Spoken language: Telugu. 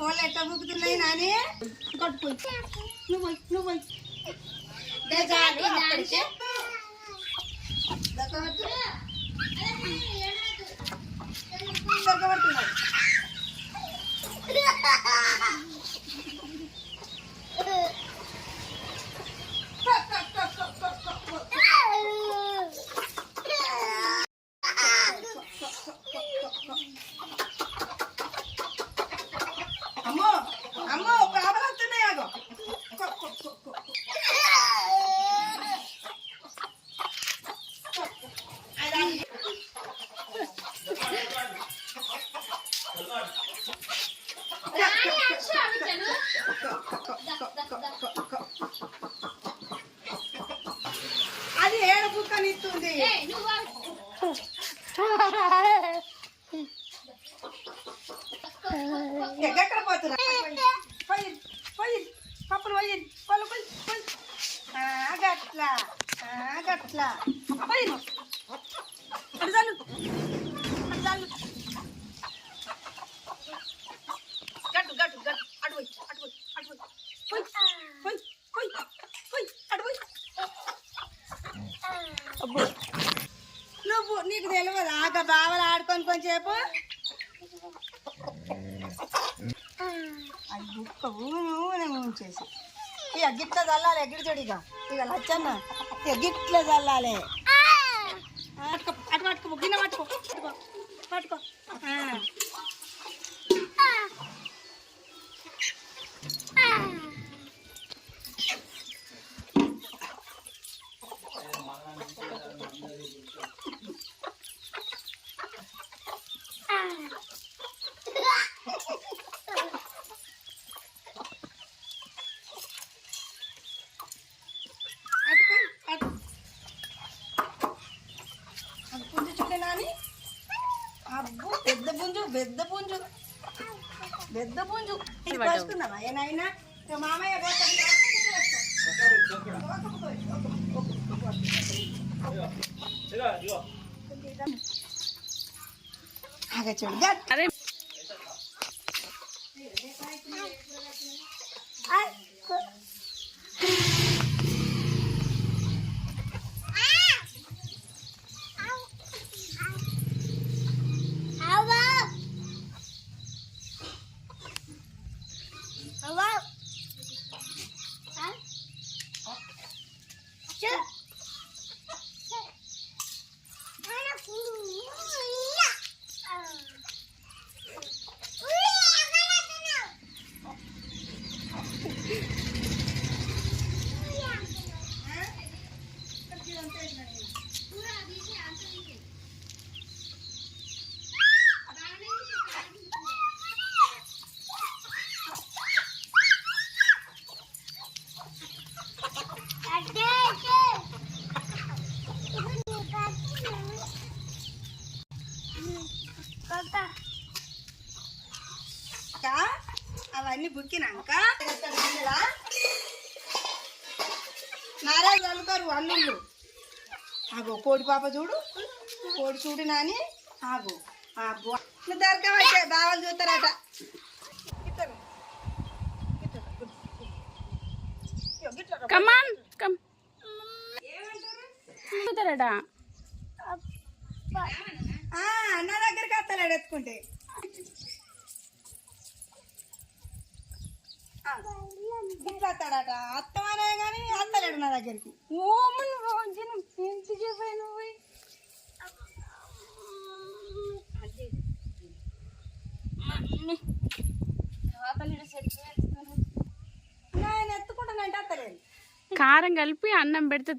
కోళ్ళు ఎట్లా బుక్కుతున్నాయి నాని కొట్టుపోయి నువ్వు అమ్మో అమ్మో పాపలు వస్తున్నాయి అగో అది ఏడు బుక్కనిస్తుంది ఎక్కడ పోతున్నా పప్పులు పోయింది పళ్ళు పోయి గట్లా గట్లా పోయిను అడుదాలు అడుదాలు గట్టు గట్టు గట్టు అటు పోయి అటు పోయి అటు పోయి పోయి పోయి పోయి అటు పోయి నువ్వు నీకు తెలియదు ఆగ బావలు ఆడుకొని కొంచెంసేపు అది బుక్క ఊనే ఉంచేసి ఇక గిట్ల చల్లాలి ఎగిరి చెడిగా ఇక లచ్చన్న ఇక గిట్ల చల్లాలి అటు పట్టుకో గిన్నె పట్టుకో పట్టుకో పట్టుకో పుంజు చూడే నాని అబ్బో పెద్ద పుంజు పెద్ద పుంజు పెద్ద పుంజు కోసుకుందామా ఏనాయనా మామయ్య చూడు అవన్నీ బుక్కినాక నారాజు అల్లుతారు అల్లుళ్ళు ఆగో కోడి పాప చూడు కోడి చూడు నాని ఆగో ఆగో దొరకవచ్చే బావలు చూస్తారట నా దగ్గరికి వస్తాడు ఎత్తుకుంటే వస్తాడట అత్తమనే కానీ వస్తలేడు నా దగ్గరికి నేను ఎత్తుకుంటానంటే వస్తలేదు కారం కలిపి అన్నం పెడితే